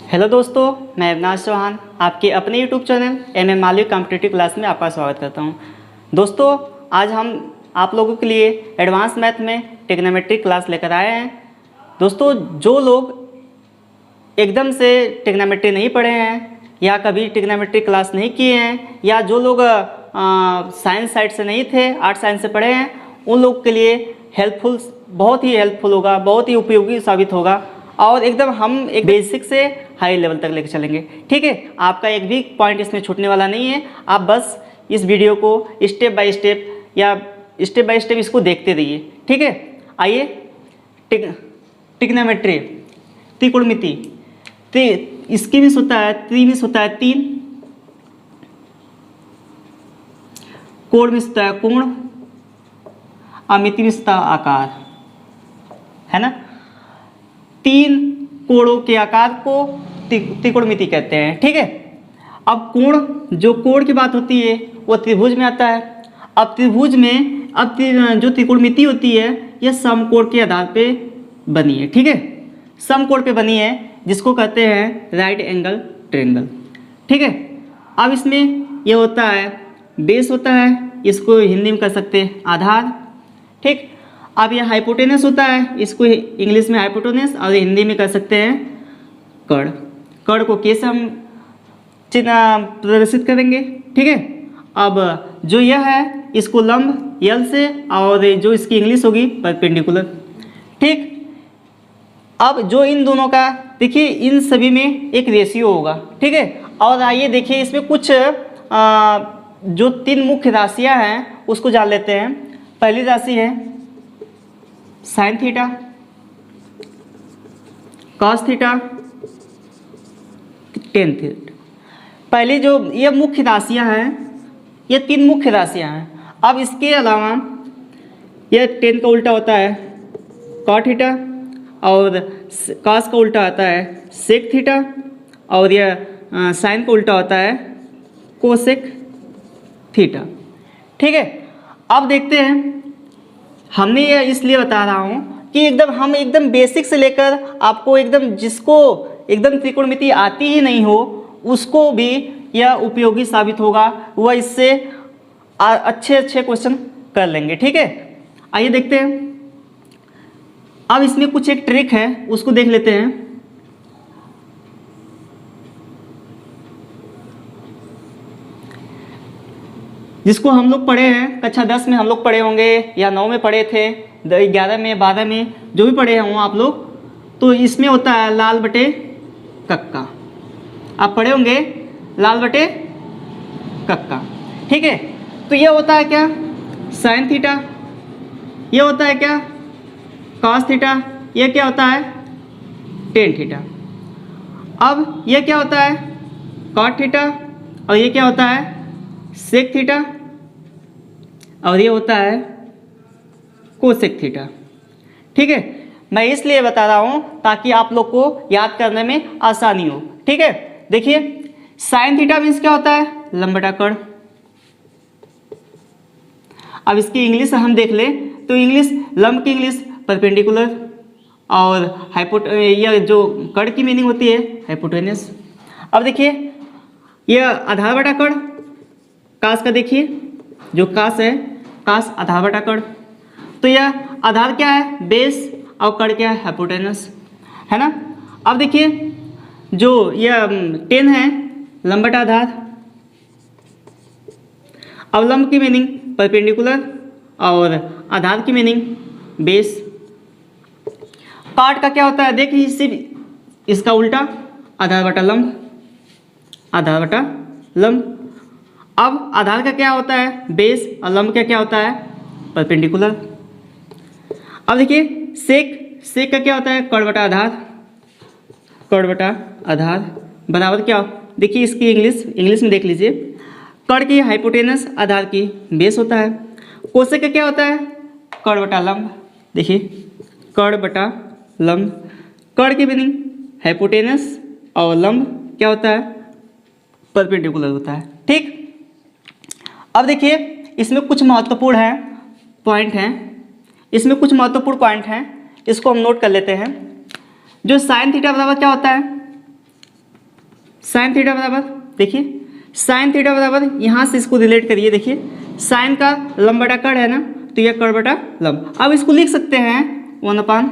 Hello दोस्तों, मैं अविनाश चौहान आपके अपने यूट्यूब चैनल MM मालिक कॉम्पिटिटिव क्लास में आपका स्वागत करता हूं। दोस्तों, आज हम आप लोगों के लिए एडवांस मैथ में ट्रिग्नोमेट्री क्लास लेकर आए हैं। दोस्तों, जो लोग एकदम से ट्रिग्नोमेट्री नहीं पढ़े हैं या कभी ट्रिग्नोमेट्री क्लास नहीं किए हैं या जो लोग साइंस साइड से नहीं थे, आर्ट साइंस से पढ़े हैं, उन लोग के लिए हेल्पफुल, बहुत ही हेल्पफुल होगा, बहुत ही उपयोगी साबित होगा और एकदम हम एक बेसिक से हाई लेवल तक लेकर चलेंगे। ठीक है, आपका एक भी पॉइंट इसमें छूटने वाला नहीं है। आप बस इस वीडियो को स्टेप बाय स्टेप इसको देखते रहिए। ठीक है, आइए ट्रिग्नोमेट्री, त्रिकोणमिति, इसकी मीन्स होता है मीन्स होता है 3, कोण मीन्स होता है कोण, मिति मीन्स होता है आकार, है ना। 3 कोणों के आकार को त्रिकोणमिति कहते हैं। ठीक है, अब कोण, जो कोण की बात होती है वो त्रिभुज में आता है। अब त्रिभुज में जो त्रिकोणमिति होती है यह समकोण के आधार पे बनी है। ठीक है, समकोण पे बनी है जिसको कहते हैं राइट एंगल ट्रायंगल। ठीक है, अब इसमें यह होता है बेस होता है, इसको हिंदी में कह सकते हैं आधार। ठीक, अब यह हाइपोटेनस होता है, इसको इंग्लिश में हाइपोटेनस और हिंदी में कह सकते हैं कर्ण। कर्ण को कैसे हम चिन्ह प्रदर्शित करेंगे। ठीक है, अब जो यह है इसको लंब यल से और जो इसकी इंग्लिश होगी परपेंडिकुलर। ठीक, अब जो इन दोनों का देखिए, इन सभी में एक रेशियो होगा। ठीक है, और आइए देखिए इसमें कुछ जो 3 मुख्य राशियां हैं उसको जान लेते हैं। पहली राशि है sine theta, cos theta, tan theta. पहली जो ये मुख्य राशियां हैं, ये 3 मुख्य राशियां हैं। अब इसके अलावा यह टेन का उल्टा होता है कॉट थीटा और कॉस का उल्टा आता है सेक थीटा और यह साइन का उल्टा होता है कोसेक थीटा। ठीक है, अब देखते हैं, हमने यह इसलिए बता रहा हूँ कि हम एकदम बेसिक से लेकर आपको एकदम जिसको एकदम त्रिकोणमिति आती ही नहीं हो उसको भी यह उपयोगी साबित होगा, वह इससे अच्छे क्वेश्चन कर लेंगे। ठीक है, आइए देखते हैं। अब इसमें कुछ एक ट्रिक है उसको देख लेते हैं। जिसको हम लोग पढ़े हैं कक्षा 10 में, हम लोग पढ़े होंगे या 9 में पढ़े थे, 11 में 12 में जो भी पढ़े हों आप लोग, तो इसमें होता है लाल बटे कक्का। आप पढ़े होंगे लाल बटे कक्का। ठीक है, तो यह होता है क्या साइन थीटा, यह होता है क्या कॉस थीटा, यह क्या होता है टेन थीटा। अब यह क्या होता है कॉट थीटा और यह क्या होता है सेक थीटा और ये होता है कोसेक थीटा। ठीक है, मैं इसलिए बता रहा हूं ताकि आप लोग को याद करने में आसानी हो। ठीक है, देखिए साइन थीटा मीन्स क्या होता है लंब बटा कर्ण। अब इसकी इंग्लिश हम देख लें तो इंग्लिश लंब की इंग्लिश परपेंडिकुलर और यह जो कर्ण की मीनिंग होती है हाइपोटेनस। अब देखिए यह आधार बटा कर्ण, कास का देखिए जो कास है कास आधार बटा कर्ण, तो यह आधार क्या है बेस और कर्ण क्या है हाइपोटेनस, है ना। अब देखिए जो यह 10 है लंब बटा आधार। अब लंब की मीनिंग परपेंडिकुलर और आधार की मीनिंग बेस। कॉट का क्या होता है देखिए, सिर्फ इसका उल्टा आधार बटा लंब, आधार बटा लंब। अब आधार का क्या होता है बेस और लंब का क्या होता है परपेंडिकुलर। अब देखिए सेक का क्या होता है कर्ण बटा आधार, कर्ण बटा आधार बराबर क्या, देखिए इसकी इंग्लिश में देख लीजिए, कर्ण की हाइपोटेनस आधार की बेस होता है। कोसेक का क्या होता है कर्ण बटा लंब, देखिए कर्ण बटा लंब। कर्ण की मीनिंग हाइपोटेनस और लंब क्या होता है परपेंडिकुलर होता है। ठीक, अब देखिए इसमें कुछ महत्वपूर्ण पॉइंट हैं, इसमें कुछ महत्वपूर्ण पॉइंट हैं, इसको हम नोट कर लेते हैं। जो साइन थीटा बराबर क्या होता है साइन थीटा बराबर, देखिए साइन थीटा बराबर, यहाँ से इसको रिलेट करिए, देखिए साइन का लंब बटा कड़ है ना, तो यह कड़ बटा लंब। अब इसको लिख सकते हैं 1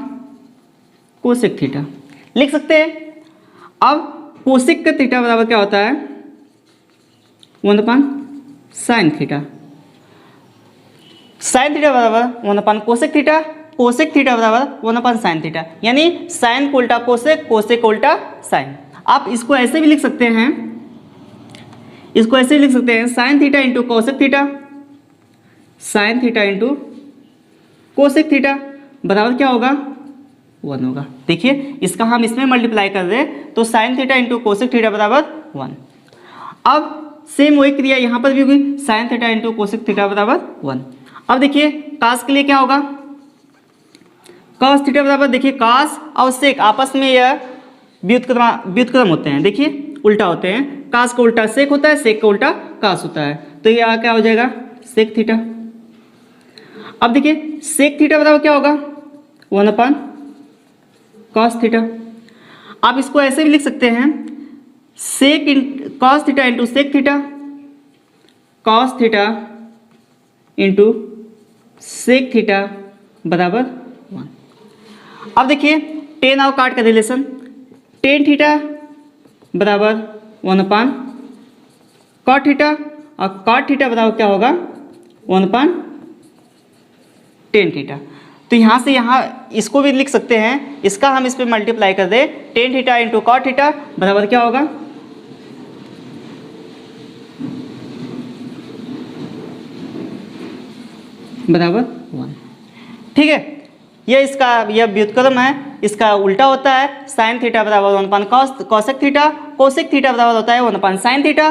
कोसेक थीटा, लिख सकते हैं। अब कोसेक का थीटा बराबर क्या होता है 1 साइन थीटा, साइन थीटा बराबर 1 कोसेक थीटा, कोसेक थीटा बराबर 1 साइन थीटा, यानी साइन को उल्टा कोसेक, कोसेक को उल्टा साइन। आप इसको ऐसे भी लिख सकते हैं, इसको ऐसे लिख सकते हैं sine theta into cosec theta, sine theta into cosec theta बराबर क्या होगा 1 होगा। देखिए इसका हम इसमें मल्टीप्लाई कर रहे हैं तो sine theta into cosec theta बराबर 1। अब सेम वही क्रिया यहाँ पर भी होगी, sine theta into cosec theta बराबर 1। अब देखिए कास के लिए क्या होगा, कॉस थीटा बराबर, देखिए कास और सेक आपस में यह व्युत्क्रम होते हैं, देखिए उल्टा होते हैं, कास का उल्टा सेक होता है, सेक का उल्टा कास होता है, तो यह क्या हो जाएगा सेक थीटा। अब देखिए सेक थीटा बराबर क्या होगा 1 कॉस थीटा। आप इसको ऐसे भी लिख सकते हैं sec cos theta into sec theta, cos theta into sec theta बराबर 1। अब देखिए टेन और काट का रिलेशन, टेन थीटा बराबर 1 कॉट थीटा, और कॉट थीटा बराबर क्या होगा 1 टेन थीटा। तो यहाँ से यहाँ इसको भी लिख सकते हैं, इसका हम इस पर मल्टीप्लाई कर दें, tan theta into cot theta बराबर क्या होगा बराबर 1। ठीक है, यह व्युत्क्रम है, इसका उल्टा होता है, साइन थीटा बराबर 1 कोसेक थीटा, कोसेक थीटा बराबर होता है 1 साइन थीटा,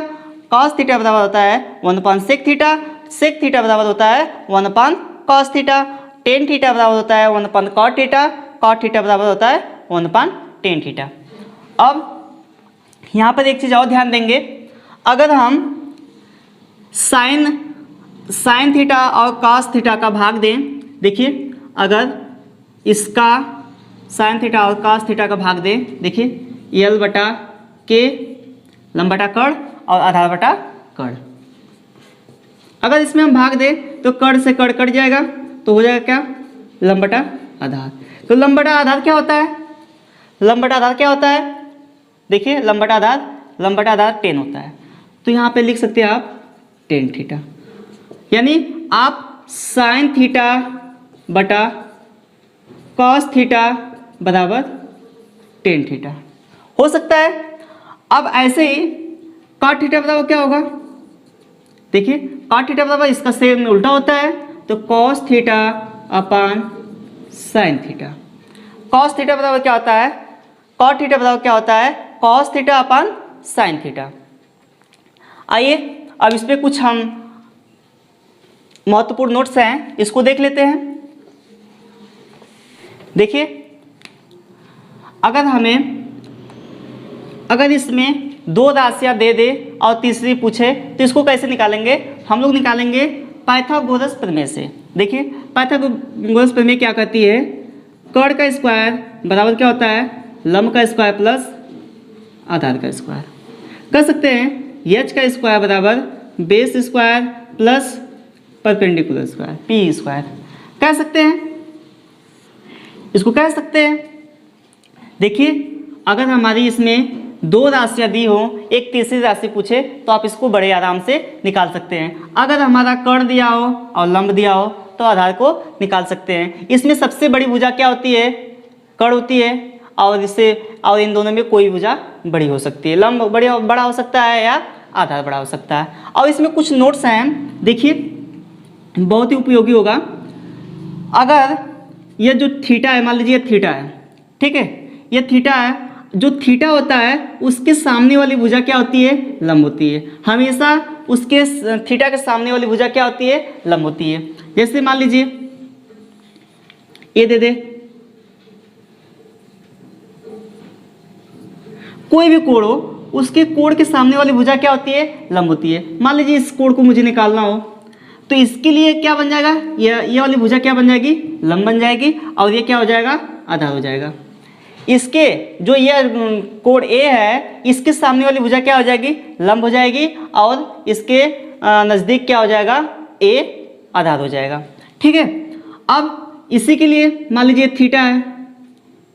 कॉस थीटा बराबर होता है 1 सेक थीटा, सेक थीटा बराबर होता है 1 कॉस थीटा, टेन थीटा बराबर होता है 1 कॉट थीटा, कॉट थीटा बराबर होता है 1 टेन थीटा। अब यहाँ पर एक चीज़ और ध्यान देंगे, अगर हम साइन थीटा और कॉस थीटा का भाग दें, देखिए अगर इसका साइन थीटा और कॉस थीटा का भाग दें, देखिए एल बटा के लंब बटा कड़ और आधार बटा कड़, अगर इसमें हम भाग दें तो कड़ से कड़ कट जाएगा, तो हो जाएगा क्या लंब बटा आधार। तो लंब बटा आधार क्या होता है, लंब बटा आधार क्या होता है, देखिए लंब बटा आधार 10 होता है, तो यहाँ पे लिख सकते हैं आप टेन थीटा, यानी आप साइन थीटा बटा कॉस थीटा बराबर टेन थीटा हो सकता है। अब ऐसे ही कॉट थीटा बराबर क्या होगा, देखिए कॉट थीटा बराबर इसका सेम उल्टा होता है, तो cos theta upon sine theta, cos theta बराबर क्या होता है, कॉट थीटा बराबर क्या होता है cos theta upon sine theta. आइए अब इस पर कुछ हम महत्वपूर्ण नोट्स हैं, इसको देख लेते हैं। देखिए अगर इसमें 2 राशियां दे दे और तीसरी पूछे तो इसको कैसे निकालेंगे, हम लोग निकालेंगे पाइथागोरस प्रमेय से। देखिए पाइथागोरस प्रमेय क्या कहती है, कड़ का स्क्वायर बराबर क्या होता है लंब का स्क्वायर प्लस आधार का स्क्वायर। कर सकते हैं एच का स्क्वायर बराबर base square plus perpendicular square P square, कह सकते हैं, इसको कह सकते हैं। देखिए अगर हमारी इसमें 2 राशियाँ दी हो, एक तीसरी राशि पूछे तो आप इसको बड़े आराम से निकाल सकते हैं। अगर हमारा कर्ण दिया हो और लंब दिया हो तो आधार को निकाल सकते हैं। इसमें सबसे बड़ी भुजा क्या होती है, कर्ण होती है, और इन दोनों में कोई भुजा बड़ी हो सकती है, लंब बड़ा हो सकता है या आधार बड़ा हो सकता है। और इसमें कुछ नोट्स हैं, देखिए बहुत ही उपयोगी होगा। अगर ये जो थीटा है, मान लीजिए थीटा है, ठीक है, ये थीटा है, जो थीटा होता है उसके सामने वाली भुजा क्या होती है लंब होती है, हमेशा उसके थीटा के सामने वाली भुजा क्या होती है लंब होती है। जैसे मान लीजिए ये दे दे, कोई भी कोण हो उसके कोण के सामने वाली भुजा क्या होती है लंब होती है। मान लीजिए इस कोण को मुझे निकालना हो तो इसके लिए क्या बन जाएगा, ये वाली भुजा क्या बन जाएगी लंब बन जाएगी, और ये क्या हो जाएगा आधार हो जाएगा। इसके जो ये कोण ए है, इसके सामने वाली भुजा क्या हो जाएगी, लंब हो जाएगी, और इसके नज़दीक क्या हो जाएगा, ए आधार हो जाएगा। ठीक है, अब इसी के लिए मान लीजिए थीटा है,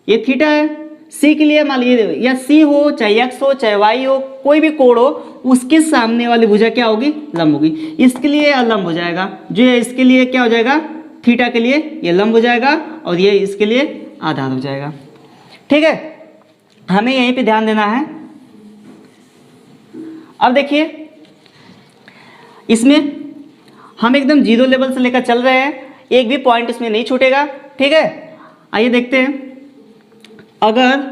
ये थीटा है। सी के लिए मान लीजिए या सी हो चाहे एक्स हो चाहे वाई हो, कोई भी कोण हो, उसके सामने वाली भुजा क्या होगी, लंब होगी। इसके लिए लंब हो जाएगा, जो है इसके लिए क्या हो जाएगा, थीटा के लिए ये लंब हो जाएगा, और ये इसके लिए आधार हो जाएगा। ठीक है, हमें यहीं पे ध्यान देना है। अब देखिए, इसमें हम एकदम जीरो लेवल से लेकर चल रहे हैं, एक भी पॉइंट इसमें नहीं छूटेगा। ठीक है, आइए देखते हैं। अगर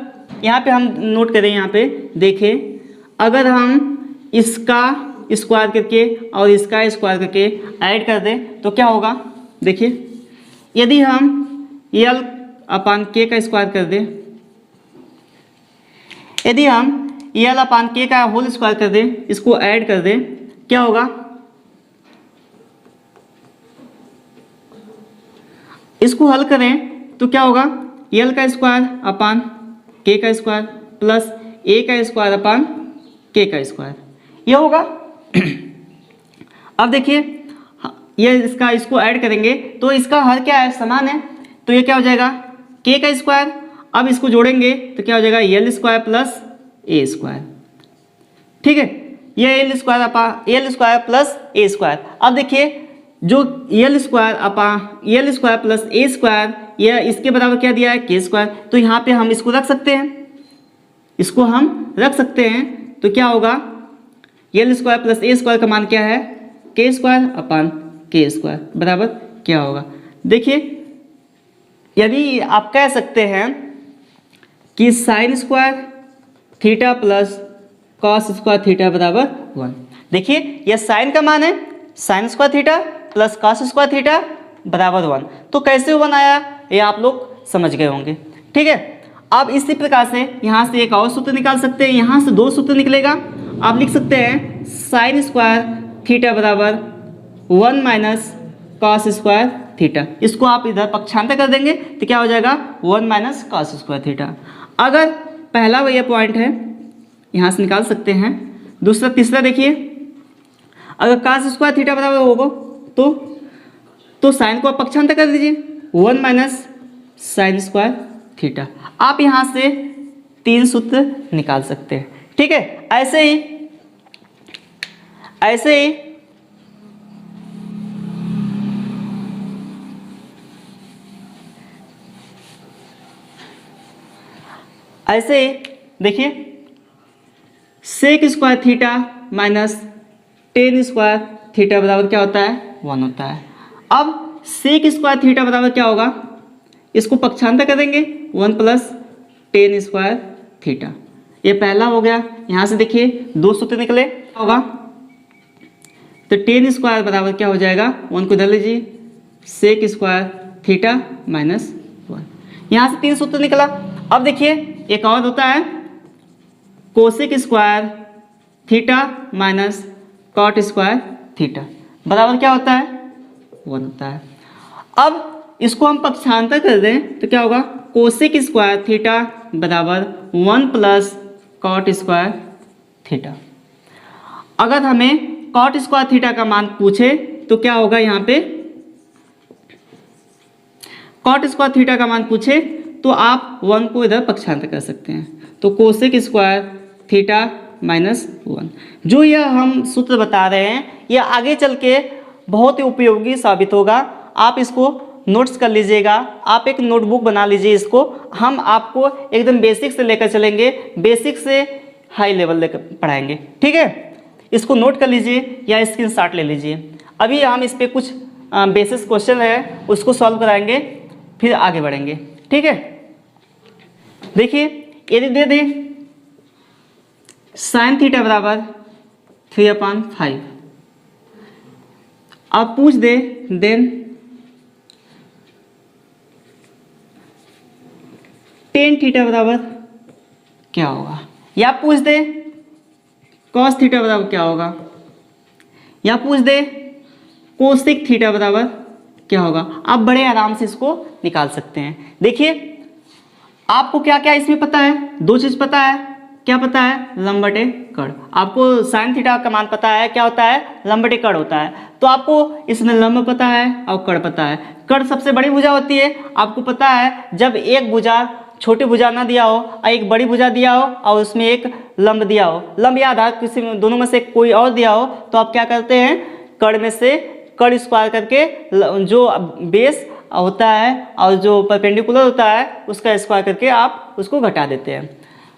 यहाँ पे हम नोट करें, यहाँ पे देखें, अगर हम इसका स्क्वायर करके और इसका स्क्वायर करके ऐड कर दें तो क्या होगा, देखिए, यदि हम यल अपान के का स्क्वायर कर दें, यदि हम यल अपान के का होल स्क्वायर कर दें, इसको ऐड कर दें, क्या होगा, इसको हल करें तो क्या होगा, यल का स्क्वायर अपान के का स्क्वायर प्लस ए का स्क्वायर अपान के का स्क्वायर, ये होगा। अब देखिए, ये इसको ऐड करेंगे तो इसका हर क्या है, समान है, तो ये क्या हो जाएगा, के का स्क्वायर। अब इसको जोड़ेंगे तो क्या हो जाएगा, यल स्क्वायर प्लस ए स्क्वायर। ठीक है, ये एल स्क्वायर प्लस ए स्क्वायर। अब देखिए, जो यल स्क्वायर प्लस ए स्क्वायर, यह इसके बराबर क्या दिया है, के स्क्वायर, तो यहाँ पे हम इसको रख सकते हैं, इसको हम रख सकते हैं, तो क्या होगा, यल स्क्वायर प्लस ए स्क्वायर का मान क्या है, के स्क्वायर अपान के स्क्वायर बराबर क्या होगा। देखिए, यदि आप कह सकते हैं कि sign square theta plus cos square theta बराबर 1। देखिए, यह साइन का मान है, sign square theta plus cos square theta बराबर 1। तो कैसे 1 आया, ये आप लोग समझ गए होंगे। ठीक है, अब इसी प्रकार से यहाँ से एक और सूत्र निकाल सकते हैं, यहाँ से 2 सूत्र निकलेगा। आप लिख सकते हैं साइन स्क्वायर थीटा बराबर 1 माइनस कॉस स्क्वायर थीटा। इसको आप इधर पक्षांतर कर देंगे तो क्या हो जाएगा, 1 माइनस कॉस स्क्वायर थीटा। अगर पहला ये पॉइंट है, यहाँ से निकाल सकते हैं। दूसरा, तीसरा देखिए, अगर कॉस स्क्वायर थीटा बराबर होगा तो साइन को आप पक्षांतर कर दीजिए, 1 माइनस साइन स्क्वायर थीटा। आप यहाँ से 3 सूत्र निकाल सकते हैं। ठीक है, ऐसे ही देखिए, sec square theta minus tan square theta बराबर क्या होता है, 1 होता है। अब सेक स्क्वायर थीटा बराबर क्या होगा, इसको पक्षांतर करेंगे, 1 प्लस टेन स्क्वायर थीटा। ये पहला हो गया। यहाँ से देखिए 2 सूत्र निकले, होगा तो टेन स्क्वायर बराबर क्या हो जाएगा, 1 को इधर लीजिए, सेक स्क्वायर थीटा माइनस 1। यहाँ से 3 सूत्र निकला। अब देखिए, एक और होता है cosec square theta minus cot square theta बराबर क्या होता है, 1 होता है। अब इसको हम पक्षांतर कर दें तो क्या होगा, कोसेक स्क्वायर थीटा बराबर 1 प्लस कॉट स्क्वायर थीटा। अगर हमें कॉट स्क्वायर थीटा का मान पूछे तो क्या होगा, यहाँ पे कॉट स्क्वायर थीटा का मान पूछे तो आप 1 को इधर पक्षांतर कर सकते हैं, तो कोसेक स्क्वायर थीटा माइनस 1। जो यह हम सूत्र बता रहे हैं, यह आगे चल के बहुत ही उपयोगी साबित होगा। आप इसको नोट्स कर लीजिएगा, आप एक नोटबुक बना लीजिए। इसको हम आपको एकदम बेसिक से लेकर चलेंगे, बेसिक से हाई लेवल लेकर पढ़ाएंगे। ठीक है, इसको नोट कर लीजिए या स्क्रीनशॉट ले लीजिए। अभी हम इस पर कुछ बेसिक क्वेश्चन है उसको सॉल्व कराएंगे, फिर आगे बढ़ेंगे। ठीक है, देखिए, यदि दे दें साइन थीटा बराबर 3/5, आप पूछ दे देन टेन थीटा बराबर क्या होगा, या पूछ दे कॉस थीटा बराबर क्या होगा, या पूछ दे कोसेक थीटा बराबर क्या होगा। आप बड़े आराम से इसको निकाल सकते हैं। देखिए, आपको क्या क्या इसमें पता है, दो चीज़ पता है। क्या पता है? लंब बटे कड़। आपको साइन थीटा का मान पता है, क्या होता है? लंब बटे कड़ होता है। तो आपको इसमें लंब पता है और कड़ पता है। कड़ सबसे बड़ी भुजा होती है, आपको पता है। जब एक भुजा छोटी भुजा ना दिया हो और एक बड़ी भुजा दिया हो और उसमें एक लंब दिया हो, लंब या आधार किसी में दोनों में से कोई और दिया हो, तो आप क्या करते हैं? कड़ में से कड़ स्क्वायर करके जो बेस होता है और जो परपेंडिकुलर होता है उसका स्क्वायर करके आप उसको घटा देते हैं।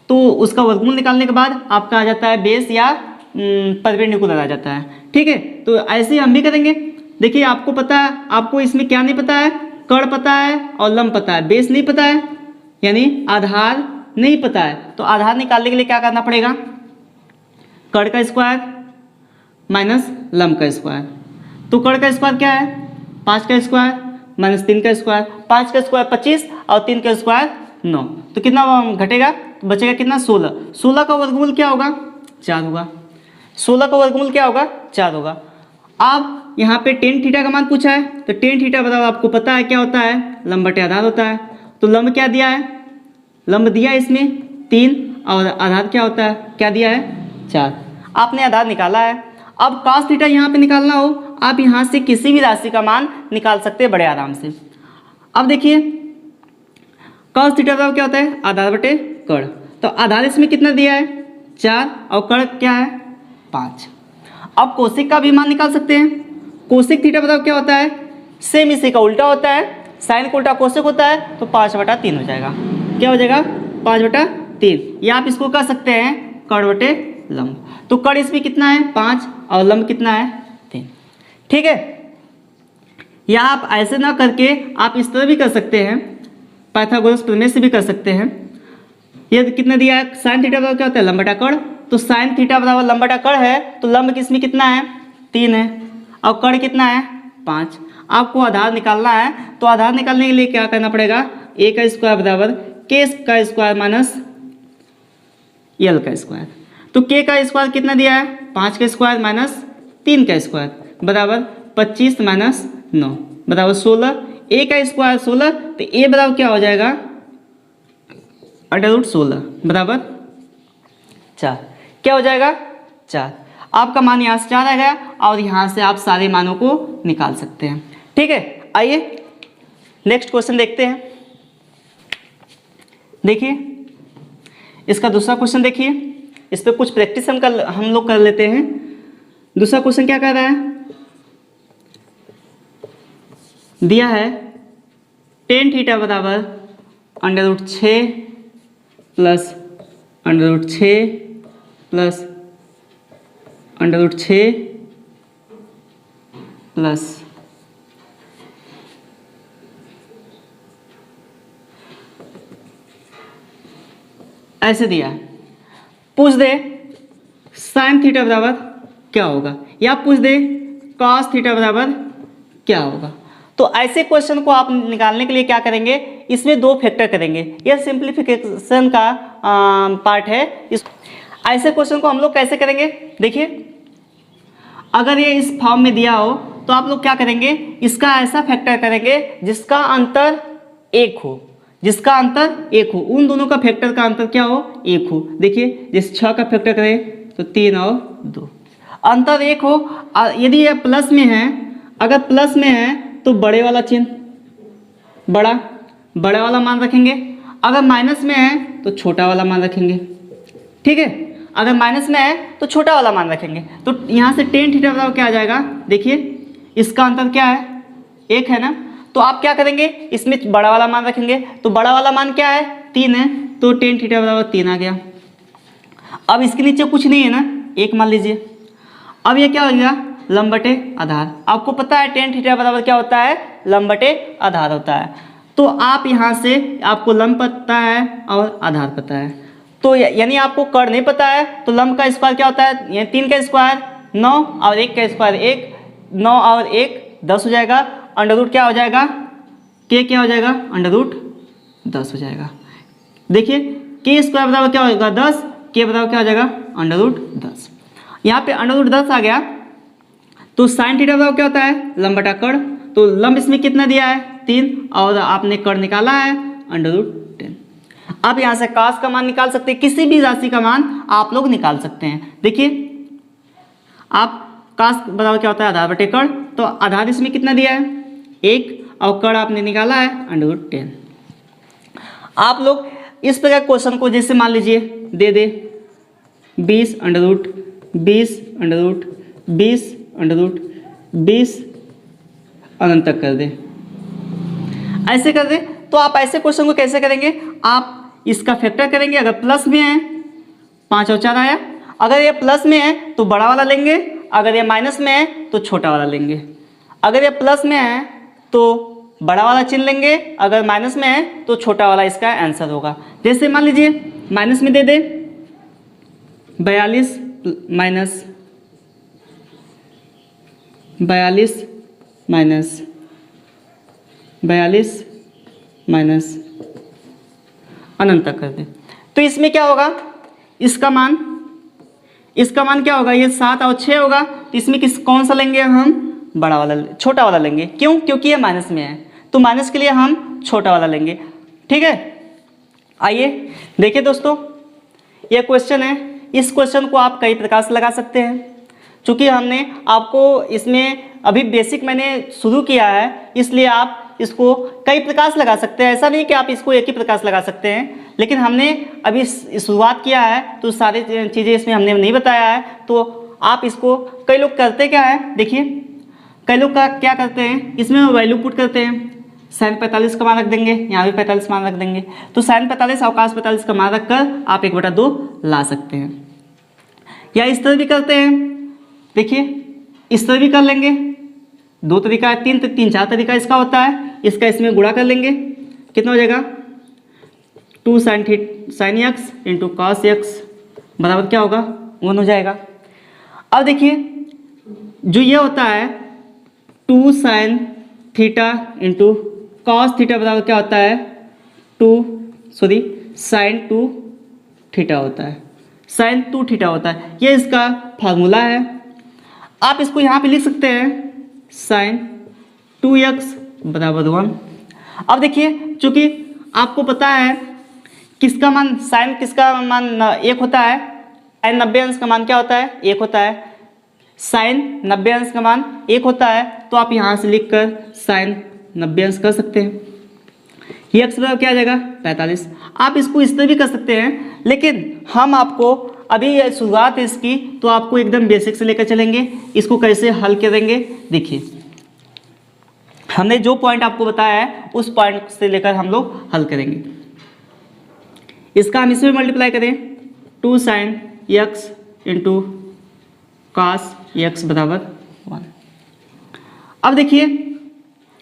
तो उसका वर्गमूल निकालने के बाद आपका आ जाता है बेस या परपेंडिकुलर आ जाता है। ठीक है, तो ऐसे ही हम भी करेंगे। देखिए आपको पता है, आपको इसमें क्या नहीं पता है? कड़ पता है और लंब पता है, बेस नहीं पता है, यानी आधार नहीं पता है। तो आधार निकालने के लिए क्या करना पड़ेगा? कड़ का स्क्वायर माइनस लंब का स्क्वायर। तो कड़ का स्क्वायर क्या है? 5 का स्क्वायर माइनस 3 का स्क्वायर। 5 का स्क्वायर 25 और 3 का स्क्वायर 9। तो कितना घटेगा? तो बचेगा कितना? 16। 16 का वर्गमूल क्या होगा? 4 होगा। 16 का वर्गमूल क्या होगा? 4 होगा। अब यहाँ पे टेन थीटा का मान पूछा है, तो टेन थीटा बताओ, आपको पता है क्या होता है? लंब बटे आधार होता है। तो लंब क्या दिया है? लंब दिया है इसमें 3 और आधार क्या होता है? क्या दिया है? 4। आपने आधार निकाला है। अब cos थीटा यहाँ पे निकालना हो, आप यहाँ से किसी भी राशि का मान निकाल सकते हैं बड़े आराम से। अब देखिए cos थीटा का क्या होता है? आधार बटे कड़। तो आधार इसमें कितना दिया है? 4 और कड़ क्या है? 5। अब कोशिक का भी मान निकाल सकते हैं। कोशिक थीटा बताओ क्या होता है? सेम इसी का उल्टा होता है, साइन का उल्टा कोशिक होता है। तो 5/3 हो जाएगा। क्या हो जाएगा? 5/3। या आप इसको कह सकते हैं कड़ बटे लंब। तो कड़ इसमें कितना है? 5 और लंब कितना है? 3। ठीक है, या आप ऐसे ना करके आप इस तरह भी कर सकते हैं, पाइथागोरस प्रमेय से भी कर सकते हैं। ये कितना दिया है? साइन थीटा बराबर क्या होता है? लंब बटा कड़। तो साइन थीटा बराबर लंब बटा कड़ है, तो लंब किसमें कितना है? 3 है और कड़ कितना है? 5। आपको आधार निकालना है, तो आधार निकालने के लिए क्या करना पड़ेगा? a का स्क्वायर बराबर k का स्क्वायर माइनस l का स्क्वायर। तो k का स्क्वायर कितना दिया है? 5 का स्क्वायर माइनस 3 का स्क्वायर बराबर 25 माइनस 9 बराबर 16। a का स्क्वायर 16, तो a बराबर क्या हो जाएगा? √16 बराबर 4। क्या हो जाएगा? 4। आपका मान यहाँ से 4 आ गया और यहाँ से आप सारे मानों को निकाल सकते हैं। ठीक है, आइए नेक्स्ट क्वेश्चन देखते हैं। देखिए इसका दूसरा क्वेश्चन देखिए, इस पर कुछ प्रैक्टिस हम लोग कर लेते हैं। दूसरा क्वेश्चन क्या कह रहा है? दिया है टेन थीटा बराबर √6 प्लस √6 प्लस √6 प्लस ऐसे दिया है। पूछ दे साइन थीटा बराबर क्या होगा, या पूछ दे कॉस थीटा बराबर क्या होगा। तो ऐसे क्वेश्चन को आप निकालने के लिए क्या करेंगे? इसमें 2 फैक्टर करेंगे। यह सिंप्लीफिकेशन का पार्ट है। इस ऐसे क्वेश्चन को हम लोग कैसे करेंगे? देखिए अगर ये इस फॉर्म में दिया हो तो आप लोग क्या करेंगे? इसका ऐसा फैक्टर करेंगे जिसका अंतर 1 हो, जिसका अंतर 1 हो। उन दोनों का फैक्टर का अंतर क्या हो? 1 हो। देखिए जैसे 6 का फैक्टर करें तो 3 और 2, अंतर 1 हो। यदि ये प्लस में है, अगर प्लस में है तो बड़े वाला चिन्ह, बड़ा वाला मान रखेंगे। अगर माइनस में है तो छोटा वाला मान रखेंगे। ठीक है, अगर माइनस में है तो छोटा वाला मान रखेंगे। तो यहाँ से टेन थीटा बराबर क्या आ जाएगा? देखिए इसका अंतर क्या है? 1 है ना। तो आप क्या करेंगे? इसमें बड़ा वाला मान रखेंगे। तो बड़ा वाला मान क्या है? 3 है। तो टेन थीटा बराबर 3 आ गया। अब इसके नीचे कुछ नहीं है ना, 1 मान लीजिए। अब ये क्या हो गया? लंब बटे आधार। आपको पता है टेन थीटा बराबर क्या होता है? लंब बटे आधार होता है। तो आप यहाँ से आपको लंब पता है और आधार पता है, तो यानी आपको कड़ नहीं पता है। तो लंब का स्क्वायर क्या होता है? यानी 3 का स्क्वायर 9 और 1 का स्क्वायर 1, 9 और 1 10 हो जाएगा। अंडर रूट क्या हो जाएगा? के क्या हो जाएगा? √10 हो जाएगा। देखिए के स्क्वायर बराबर क्या होगा? 10, के बराबर क्या हो जाएगा? √10। यहाँ पे √10 आ गया। तो साइन थीटा बराबर क्या होता है? लंब बटा कड़। तो लंब इसमें कितना दिया है? 3 और आपने कड़ निकाला है √10। अब यहाँ से कास का मान निकाल सकते हैं, किसी भी राशि का मान आप लोग निकाल सकते हैं। देखिए आप कास बराबर क्या होता है, आधार बटे कड़, तो आधार इसमें कितना दिया है 1 और कड़ आपने निकाला है √10। आप लोग इस प्रकार क्वेश्चन को जैसे मान लीजिए दे दे 20 अनंत तक कर दे, ऐसे कर दे। तो आप ऐसे क्वेश्चन को कैसे करेंगे, आप इसका फैक्टर करेंगे। अगर प्लस में है 5 और 4 आया, अगर ये प्लस में है तो बड़ा वाला लेंगे, अगर ये माइनस में है तो छोटा वाला लेंगे। अगर ये प्लस में है तो बड़ा वाला चिन्ह लेंगे, अगर माइनस में है तो छोटा वाला इसका आंसर होगा। जैसे मान लीजिए माइनस में दे दे 42 माइनस अनंत तक कर दे, तो इसमें क्या होगा, इसका मान क्या होगा, ये 7 और 6 होगा। तो इसमें कौन सा लेंगे हम, बड़ा वाला, छोटा वाला लेंगे। क्यों, क्योंकि ये माइनस में है, तो माइनस के लिए हम छोटा वाला लेंगे। ठीक है, आइए देखिए दोस्तों, ये क्वेश्चन है। इस क्वेश्चन को आप कई प्रकार से लगा सकते हैं। चूँकि हमने आपको इसमें अभी बेसिक मैंने शुरू किया है, इसलिए आप इसको कई प्रकार से लगा सकते हैं। ऐसा नहीं कि आप इसको एक ही प्रकार से लगा सकते हैं, लेकिन हमने अभी शुरुआत किया है तो सारी चीज़ें इसमें हमने नहीं बताया है। तो आप इसको, कई लोग करते क्या है, देखिए कई लोग का क्या करते हैं, इसमें वैल्यू पुट करते हैं। sin 45 का मान रख देंगे, यहाँ भी 45 मान रख देंगे। तो sin 45 और cos 45 का मान रख कर आप 1/2 ला सकते हैं, या इस तरह भी करते हैं। देखिए इस तरह भी कर लेंगे, 2 तरीका है, 3 4 तरीका इसका होता है। इसका इसमें गुणा कर लेंगे, कितना हो जाएगा 2 sin x into cos x बराबर क्या होगा 1 हो जाएगा। अब देखिए जो ये होता है 2 sin theta into cos theta बराबर क्या होता है sin 2 थीटा होता है, sin 2 थीटा होता है। ये इसका फार्मूला है। आप इसको यहाँ पे लिख सकते हैं sin 2x बराबर 1। अब देखिए चूँकि आपको पता है किसका मान, sin किसका मान 1 होता है, sin 90 अंश का मान क्या होता है 1 होता है, sin 90 अंश का मान 1 होता है। तो आप यहाँ से लिख कर sin 90 अंश कर सकते हैं। ये x बराबर क्या आ जाएगा 45। आप इसको इस तरह भी कर सकते हैं, लेकिन हम आपको अभी शुरुआत है इसकी, तो आपको एकदम बेसिक से लेकर चलेंगे। इसको कैसे हल करेंगे, देखिए हमने जो पॉइंट आपको बताया है उस पॉइंट से लेकर हम लोग हल करेंगे। इसका हम इसमें मल्टीप्लाई करें 2 sin x into cos x बराबर 1। अब देखिए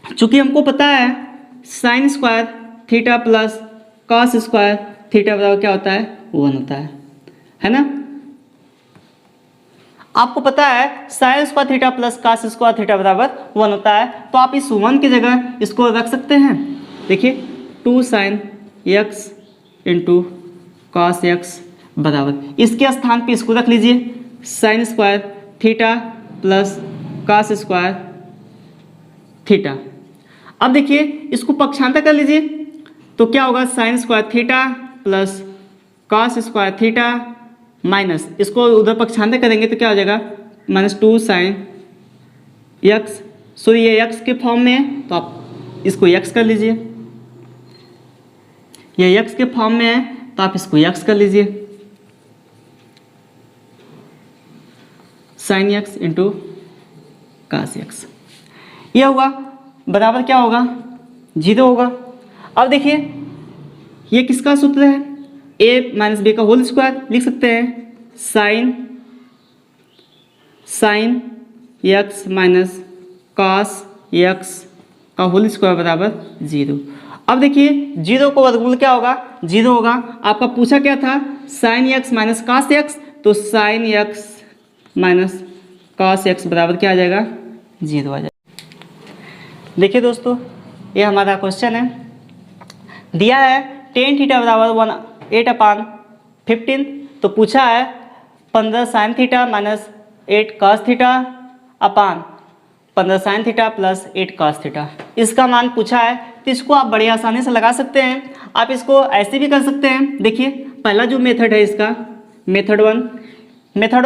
चूँकि हमको पता है sin square theta plus cos square theta बराबर क्या होता है 1 होता है ना। आपको पता है sin square theta plus cos square theta बराबर 1 होता है। तो आप इस 1 की जगह इसको रख सकते हैं। देखिए 2 sin x into cos x बराबर, इसके स्थान पे इसको रख लीजिए sin square theta plus cos square theta. अब देखिए इसको पक्षांतर कर लीजिए, तो क्या होगा sin square theta plus cos square theta minus, इसको उधर पक्षांतर करेंगे तो क्या हो जाएगा -2 sin x। सो ये x के फॉर्म में है तो आप इसको x कर लीजिए, ये x के फॉर्म में है तो आप इसको x कर लीजिए, sin x into cos x। यह हुआ बराबर क्या होगा 0 होगा। अब देखिए ये किसका सूत्र है, a माइनस बी का होल स्क्वायर लिख सकते हैं sin x minus cos x का होल स्क्वायर बराबर 0। अब देखिए 0 को वर्गमूल क्या होगा 0 होगा। आपका पूछा क्या था sin x minus cos x, तो sin x minus cos x बराबर क्या आ जाएगा 0 आ जाएगा। देखिए दोस्तों ये हमारा क्वेश्चन है, दिया है tan थीटा बराबर 8/15, तो पूछा है 15 sin theta minus 8 cos theta upon 15 sin theta plus 8 cos theta, इसका मान पूछा है। तो इसको आप बड़ी आसानी से लगा सकते हैं। आप इसको ऐसे भी कर सकते हैं। देखिए पहला जो मेथड है इसका मेथड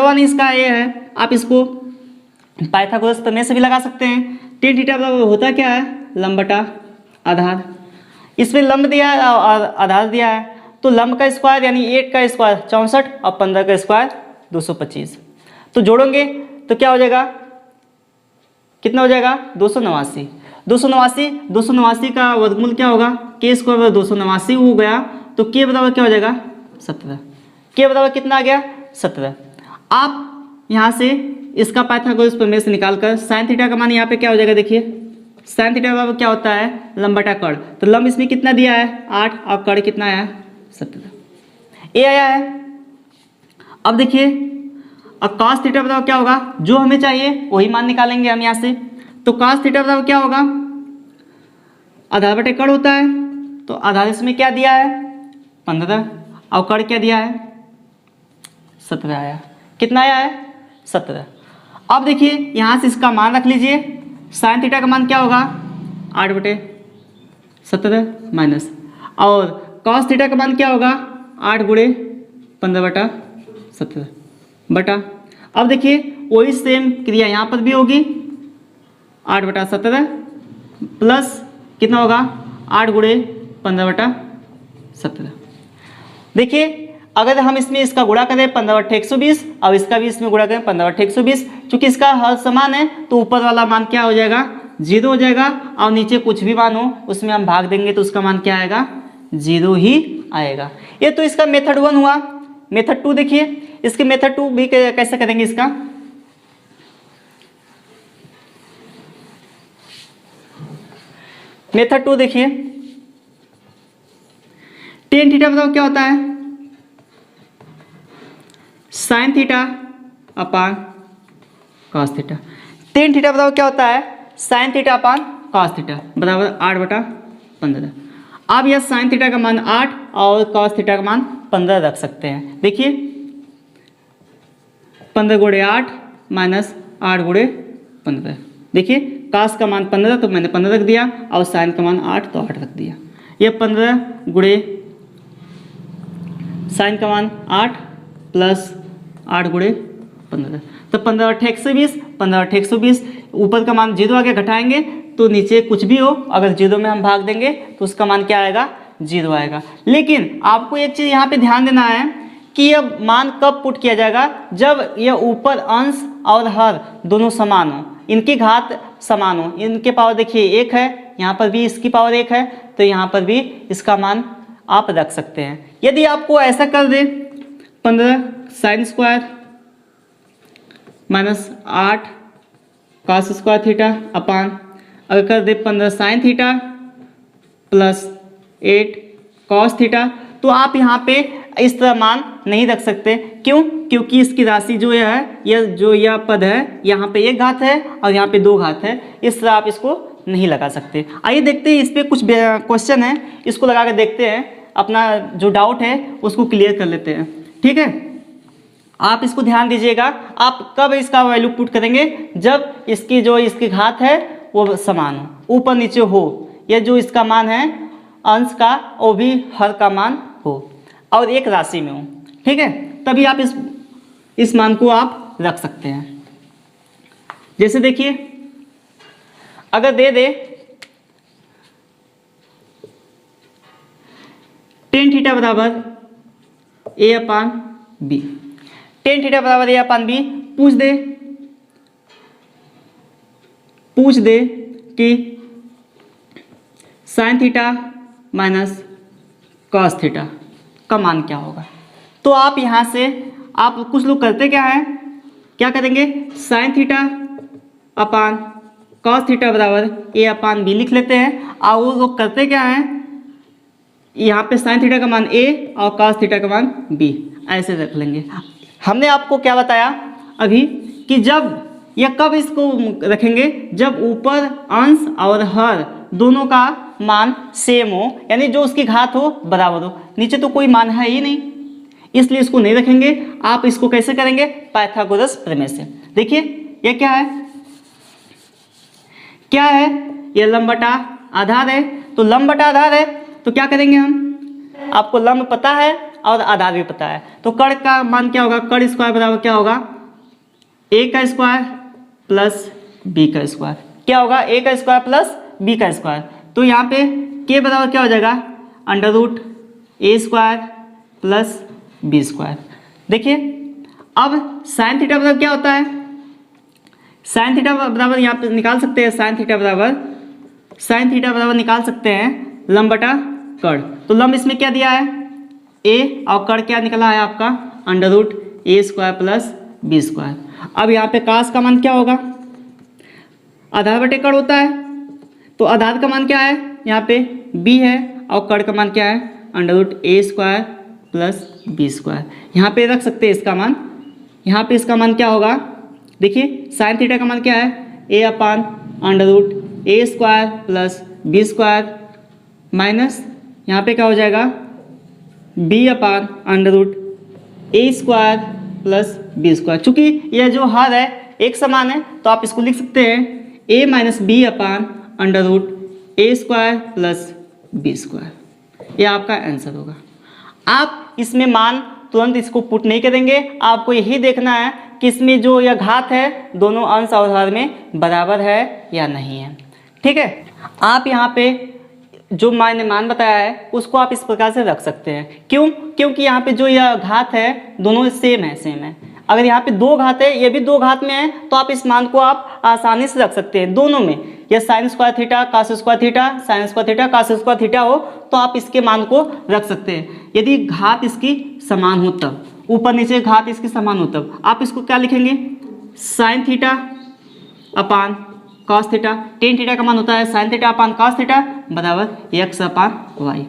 वन इसका ये है, आप इसको पाइथागोरस प्रमेय से भी लगा सकते हैं। टेन थीटा बराबर होता क्या है, लंब बटा आधार। इसमें लंब दिया है और आधार दिया है, तो लंब का स्क्वायर यानी 8 का स्क्वायर 64 और 15 का स्क्वायर 225। तो जोड़ोगे तो क्या हो जाएगा, कितना हो जाएगा 289। 289 का वर्गमूल क्या होगा, के स्क्वायर बराबर 289 हो गया, तो के बराबर क्या हो जाएगा 17। के बराबर कितना आ गया 17। आप यहाँ से इसका पाइथागोरस प्रमेय से निकालकर साइन थीटा का मान यहाँ पे क्या हो जाएगा, देखिए साइन थीटा बराबर क्या होता है, लंब बटा कर्ण। तो लंब इसमें कितना दिया है 8 और कर्ण कितना आया 17, ये आया है। अब देखिए अब cos थीटा बराबर क्या होगा, जो हमें चाहिए वही मान निकालेंगे हम यहाँ से। तो cos थीटा बराबर क्या होगा, आधार बटे कर्ण होता है, तो आधार इसमें क्या दिया है 15 और कर्ण क्या दिया है 17 आया। कितना आया है 17। अब देखिए यहाँ से इसका मान रख लीजिए, साइन थीटा का मान क्या होगा 8 बटे 17 माइनस, और cos थीटा का मान क्या होगा 8 गुणे 15 बटा 17 बटा। अब देखिए वही सेम क्रिया यहाँ पर भी होगी, 8 बटा 17 प्लस कितना होगा 8 गुणे 15 बटा 17। देखिए अगर हम इसमें इसका गुणा करें 15 बटे 120 और इसका भी इसमें गुणा करें 15 बटे 120, चूंकि इसका हर समान है तो ऊपर वाला मान क्या हो जाएगा 0 हो जाएगा, और नीचे कुछ भी मान हो उसमें हम भाग देंगे तो उसका मान क्या आएगा 0 ही आएगा। ये तो इसका मेथड 1 हुआ। मेथड 2 देखिए, इसके मेथड 2 भी कैसे करेंगे इसका। मेथड 2 देखिए, टेन थीटा बताओ क्या होता है, sine theta upon cos theta. Tan theta बताओ क्या होता है, sine theta upon cos theta बराबर 8 बटा 15। अब यह साइन थीटा का मान 8 और कॉस थीटा का मान 15 रख सकते हैं। देखिए 15 गुणे 8 माइनस 8 गुणे 15। देखिए कॉस का मान 15 तो मैंने 15 रख दिया, और साइन का मान 8 तो 8 रख दिया। यह 15 गुणे साइन का मान 8 प्लस 8 गुणे 15, तो 15 बटे 120, 15 बटे 120, ऊपर का मान 0 आगे घटाएंगे तो नीचे कुछ भी हो अगर 0 में हम भाग देंगे तो उसका मान क्या आएगा 0 आएगा। लेकिन आपको एक चीज़ यहाँ पे ध्यान देना है कि यह मान कब पुट किया जाएगा, जब यह ऊपर अंश और हर दोनों समान हो, इनकी घात समान हो। इनके पावर देखिए 1 है, यहाँ पर भी इसकी पावर 1 है, तो यहाँ पर भी इसका मान आप रख सकते हैं। यदि आपको ऐसा कर दे 15 sine square minus 8 cos square theta upon, अगर कर दे 15 sine theta plus 8 cos theta, तो आप यहाँ पे इस तरह मान नहीं रख सकते। क्यों? क्योंकि इसकी राशि जो है यह पद है, यहाँ पे एक घात है और यहाँ पे 2 घात है, इस तरह आप इसको नहीं लगा सकते। आइए देखते हैं, इस पर कुछ क्वेश्चन है, इसको लगा कर देखते हैं, अपना जो डाउट है उसको क्लियर कर लेते हैं। ठीक है, आप इसको ध्यान दीजिएगा। आप कब इसका वैल्यू पुट करेंगे, जब इसकी घात है वो समान हो, ऊपर नीचे हो, या जो इसका मान है अंश का वो भी हर का मान हो और एक राशि में हो। ठीक है, तभी आप इस मान को आप रख सकते हैं। जैसे देखिए अगर दे टेन थीटा बराबर ए अपान बी, टेन थीटा बराबर ए अपान बी, पूछ दे कि sine theta minus cos theta का मान क्या होगा। तो आप यहाँ से आप कुछ लोग करते क्या करेंगे, sine theta upon cos theta बराबर ए अपान बी लिख लेते हैं, और वो लोग करते क्या हैं, यहाँ पे साइन थीटा का मान ए और कॉस थीटा का मान बी ऐसे रख लेंगे। हमने आपको क्या बताया अभी कि जब या कब इसको रखेंगे, जब ऊपर अंश और हर दोनों का मान सेम हो, यानी जो उसकी घात हो बराबर हो। नीचे तो कोई मान है ही नहीं, इसलिए इसको नहीं रखेंगे। आप इसको कैसे करेंगे, पाइथागोरस प्रमेय से। देखिए ये क्या है, ये लंब बटा आधार है, तो लंब बटा आधार है तो क्या करेंगे हम, आपको लंब पता है और आधार भी पता है। तो कड़ का मान क्या होगा, कड़ स्क्वायर बराबर क्या होगा, a का स्क्वायर प्लस b का स्क्वायर। क्या होगा, a का स्क्वायर प्लस b का स्क्वायर। तो यहाँ पे k बराबर क्या हो जाएगा, under root a square plus b square. देखिए अब साइन थीटा बराबर क्या होता है, साइन थीटा बराबर यहाँ पे निकाल सकते हैं, साइन थीटा बराबर निकाल सकते हैं लंब बटा कड़। तो लंब इसमें क्या दिया है, a, और कड़ क्या निकला है आपका, under root a square plus b square. अब यहाँ पे कास का मान क्या होगा, आधार बटे कड़ होता है, तो आधार का मान क्या है, यहाँ पे b है, और कड़ का मान क्या है, under root a square plus b square. यहाँ पे रख सकते हैं इसका मान, यहाँ पे इसका मान क्या होगा, देखिए साइन थीटा का मान क्या है, a upon under root a square plus b square minus यहाँ पे क्या हो जाएगा, b upon under root a square plus b square. चूँकि यह जो हर है एक समान है तो आप इसको लिख सकते हैं a minus B upon under root a square plus b square. यह आपका आंसर होगा। आप इसमें मान तुरंत इसको पुट नहीं करेंगे, आपको यही देखना है कि इसमें जो यह घात है दोनों अंश और हर में बराबर है या नहीं है। ठीक है, आप यहाँ पे जो मैंने मान बताया है उसको आप इस प्रकार से रख सकते हैं। क्यों, क्योंकि यहाँ पे जो यह घात है दोनों सेम है। अगर यहाँ पे दो घात है, ये भी दो घात में है, तो आप इस मान को आप आसानी से रख सकते हैं दोनों में। यह sine square theta cos square theta, sine square theta cos square theta हो तो आप इसके मान को रख सकते हैं। यदि घात इसकी समान हो तब, ऊपर नीचे घात इसकी समान हो तब आप इसको क्या लिखेंगे, sine theta upon cos theta. Tan theta का मान होता है sine theta upon cos theta बराबर एक्स अपान वाई।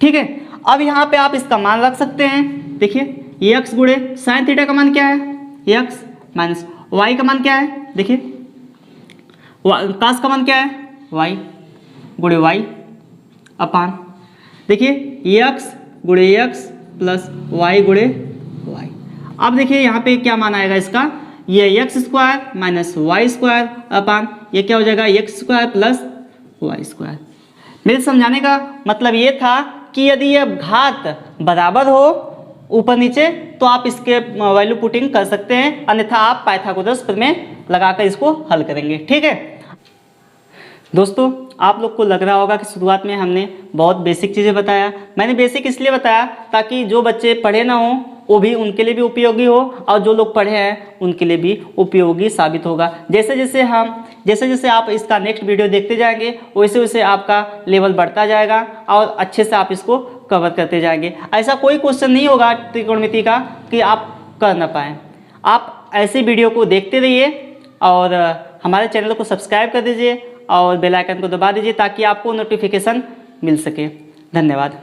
ठीक है, अब यहाँ पे आप इसका मान रख सकते हैं। देखिए एक्स गुणे साइन थीटा का मान क्या है, एक्स माइनस वाई का मान क्या है, देखिए कास का मान क्या है, वाई गुणे वाई अपान, देखिए एक्स गुणे एक्स प्लस वाई गुणे वाई। अब देखिए यहाँ पे क्या मान आएगा इसका, ये x square minus y square upon ये क्या हो जाएगा, x square plus y square. मेरे समझाने का मतलब ये था कि यदि ये घात बराबर हो ऊपर नीचे तो आप इसके वैल्यू पुटिंग कर सकते हैं, अन्यथा आप पाइथागोरस प्रमेय लगाकर इसको हल करेंगे। ठीक है दोस्तों, आप लोग को लग रहा होगा कि शुरुआत में हमने बहुत बेसिक चीज़ें बताया। मैंने बेसिक इसलिए बताया ताकि जो बच्चे पढ़े ना हों वो भी उनके लिए भी उपयोगी हो, और जो लोग पढ़े हैं उनके लिए भी उपयोगी साबित होगा। जैसे जैसे आप इसका नेक्स्ट वीडियो देखते जाएंगे वैसे वैसे आपका लेवल बढ़ता जाएगा और अच्छे से आप इसको कवर करते जाएंगे। ऐसा कोई क्वेश्चन नहीं होगा त्रिकोणमिति का कि आप कर ना पाएँ। आप ऐसे वीडियो को देखते रहिए और हमारे चैनल को सब्सक्राइब कर दीजिए और बेल आइकन को दबा दीजिए ताकि आपको नोटिफिकेशन मिल सके। धन्यवाद।